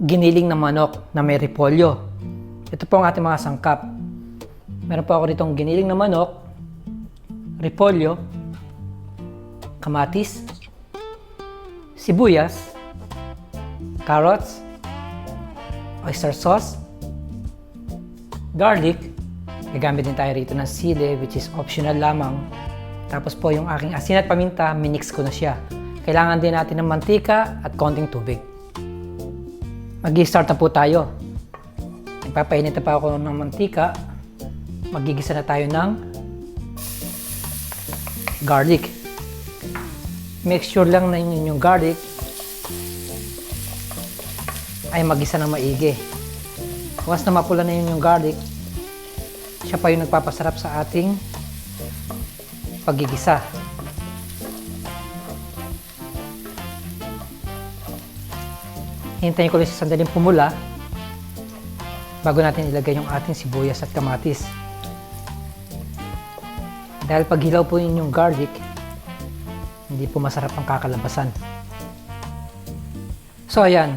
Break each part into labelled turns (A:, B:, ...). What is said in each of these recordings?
A: giniling na manok na may repolyo. Ito po ang ating mga sangkap. Meron po ako ditong giniling na manok, repolyo, kamatis, sibuyas, carrots, oyster sauce, garlic. Gagamit din tayo rito ng sili, which is optional lamang. Tapos po yung aking asin at paminta, minix ko na siya. Kailangan din natin ng mantika at konting tubig. Mag-i-start na po tayo. Ipapainit na pa ako ng mantika. Magigisa na tayo ng garlic. Make sure lang na yung garlic ay magisa ng maigi. Once na mapula na yung garlic, siya pa yung nagpapasarap sa ating paggigisa. Hintayin ko lang sa sandaling pumula bago natin ilagay yung ating sibuyas at kamatis. Dahil pag hilaw po yung garlic, hindi po masarap ang kakalabasan. So ayan,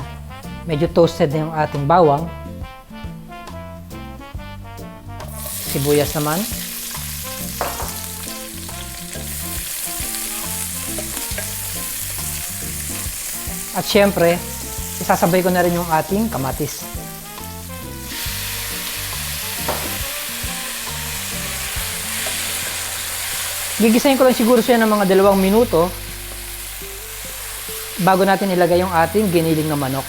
A: medyo toasted na yung ating bawang. Sibuyas naman. At syempre, isasabay ko na rin yung ating kamatis. Gigisahin ko lang siguro siya ng mga 2 minuto bago natin ilagay yung ating giniling na manok.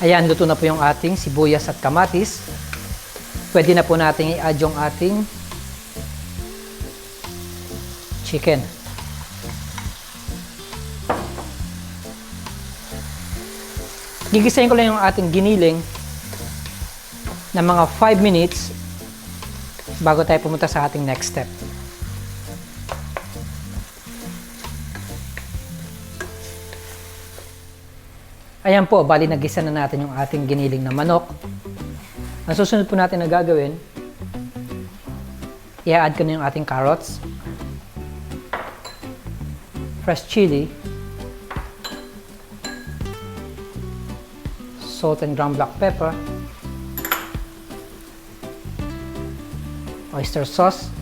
A: Ayan, luto na po yung ating sibuyas at kamatis. Pwede na po natin i-add yung ating chicken. Gigisahin ko lang yung ating giniling ng mga 5 minutes bago tayo pumunta sa ating next step. Ayan po, bali nagisa na natin yung ating giniling na manok. Ang susunod po natin na gagawin, i-add ko na yung ating carrots, fresh chili, salt and ground black pepper, oyster sauce,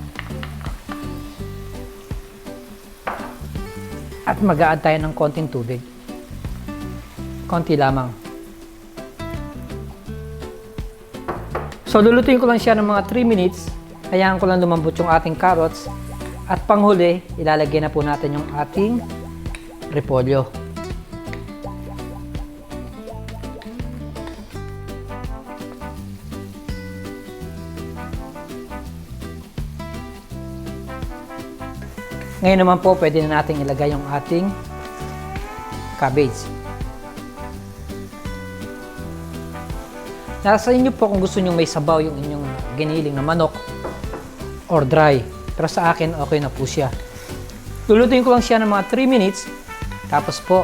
A: at mag-a-add tayo ng konting tubig. Konti lamang. So lulutuin ko lang siya ng mga 3 minutes. Hayaan ko lang lumambot yung ating carrots. At panghuli, ilalagay na po natin yung ating repolyo. Ngayon naman po, pwede na natin ilagay yung ating cabbage. Nasa inyo po kung gusto nyo may sabaw yung inyong giniling na manok or dry. Pero sa akin, okay na po siya. Lulutuin ko lang siya ng mga 3 minutes. Tapos po,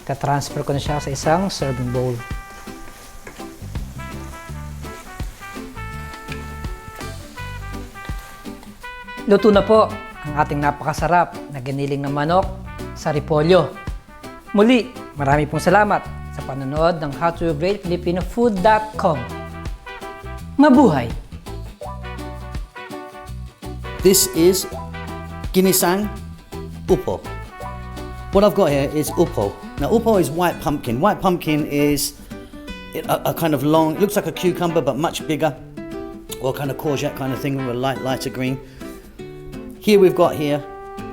A: transfer ko na siya sa isang serving bowl. Luto na po ang ating napakasarap na giniling na manok sa repolyo. Muli, marami pong salamat sa panonood ng howtogreatfilipinofood.com. Mabuhay!
B: This is ginisang upo. What I've got here is upo. Now upo is white pumpkin. White pumpkin is a kind of long, it looks like a cucumber but much bigger, or kind of courgette kind of thing with a lighter green. Here we've got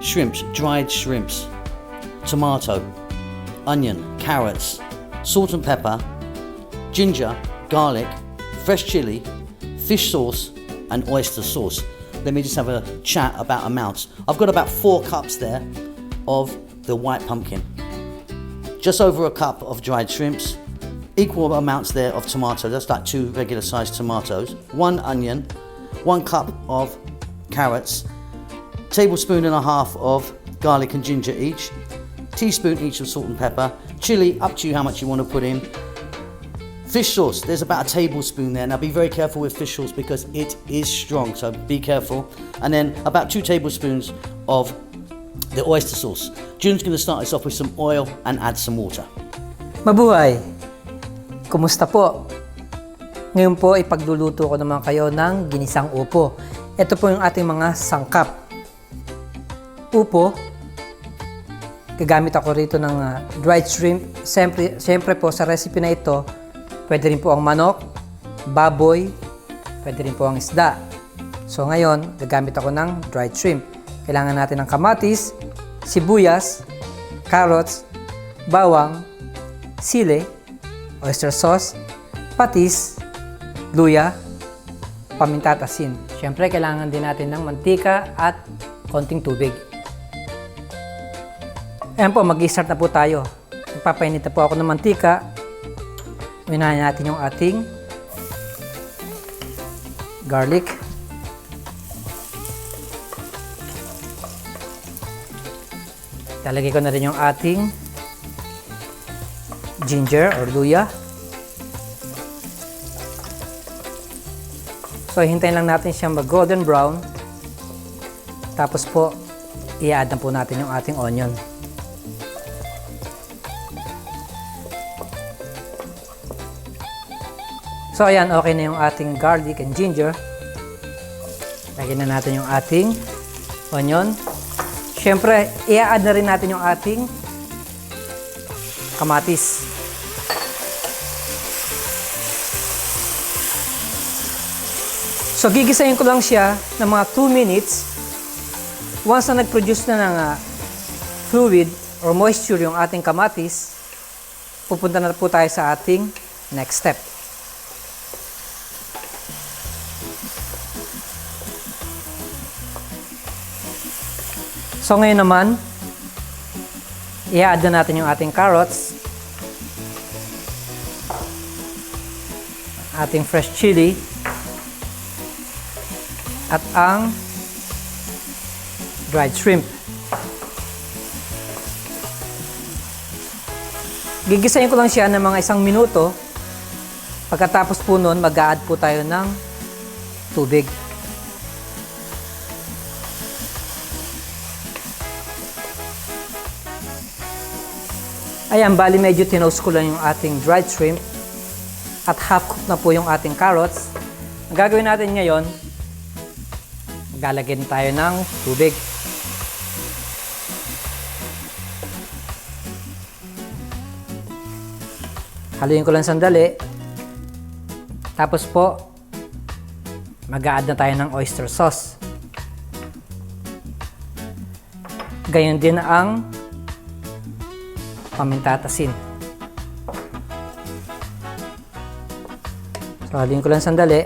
B: shrimps, dried shrimps, tomato, onion, carrots, salt and pepper, ginger, garlic, fresh chili, fish sauce and oyster sauce. Let me just have a chat about amounts. I've got about 4 cups there of the white pumpkin. Just over a cup of dried shrimps, equal amounts there of tomato, that's like 2 regular sized tomatoes, 1 onion, 1 cup of carrots, tablespoon and a half of garlic and ginger each, teaspoon each of salt and pepper, chili, up to you how much you want to put in, Fish sauce, there's about a tablespoon there. Now be very careful with fish sauce because it is strong, so be careful. And then about 2 tablespoons of the oyster sauce. June's going to start us off with some oil and add some water.
A: Mabuhay! Kumusta po? Ngayon po ipagluluto ko naman kayo ng ginisang upo. Ito po yung ating mga sangkap. Upo, gagamit ako rito ng dried shrimp. Siyempre po sa recipe na ito, pwede rin po ang manok, baboy, pwede rin po ang isda. So ngayon, gagamit ako ng dried shrimp. Kailangan natin ng kamatis, sibuyas, carrots, bawang, sili, oyster sauce, patis, luya, paminta at asin. Siyempre, kailangan din natin ng mantika at konting tubig. Ayan po, mag-i-start na po tayo. Magpapainit na po ako ng mantika. Unahin natin yung ating garlic. Talagay ko na rin yung ating ginger or luya. So, hintayin lang natin siyang mag-golden brown. Tapos po, i-add na po natin yung ating onion. So, ayan, okay na yung ating garlic and ginger. Lagyan na natin yung ating onion. Siyempre, i-add na rin natin yung ating kamatis. So, gigisahin ko lang siya ng mga 2 minutes. Once na nag-produce na ng fluid or moisture yung ating kamatis, pupunta na po tayo sa ating next step. So ngayon naman, i-add na natin yung ating carrots, ating fresh chili, at ang dried shrimp. Gigisahin ko lang siya ng mga 1 minuto. Pagkatapos po nun, mag-a-add po tayo ng tubig. Ayan, bali medyo tinoast ko lang yung ating dried shrimp at half cooked na po yung ating carrots. Ang gagawin natin ngayon, maglalagyan tayo ng tubig. Haluin ko lang sandali. Tapos po, mag-a-add na tayo ng oyster sauce. Gayon din ang paminta at asin. So, haluin ko lang sandali.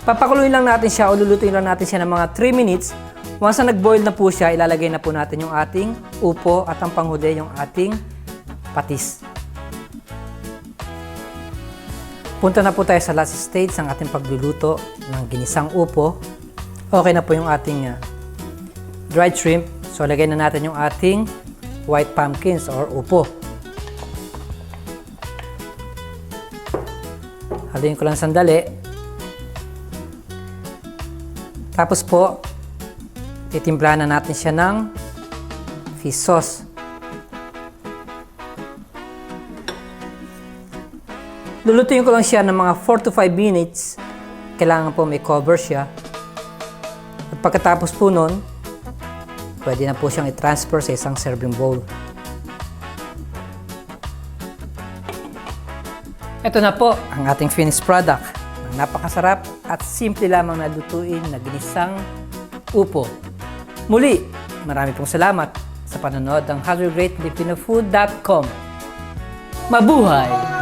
A: Papakuluin lang natin siya o lulutuin lang natin siya ng mga 3 minutes. Once na nag-boil na po siya, ilalagay na po natin yung ating upo at ang panghuli yung ating patis. Punta na po tayo sa last stage ng ating pagluluto ng ginisang upo. Okay na po yung ating dried shrimp. So, lagay na natin yung ating white pumpkins or upo. Haluin ko lang sandali. Tapos po, titimplahan na natin siya ng fish sauce. Lulutuin ko lang siya ng mga 4 to 5 minutes. Kailangan po may cover siya. At pagkatapos po nun, pwede na po siyang i-transfer sa isang serving bowl. Ito na po ang ating finished product. Napakasarap at simple lamang na lutuin na ginisang upo. Muli, marami pong salamat sa panonood ng HungryGreatFilipinoFood.com. Mabuhay!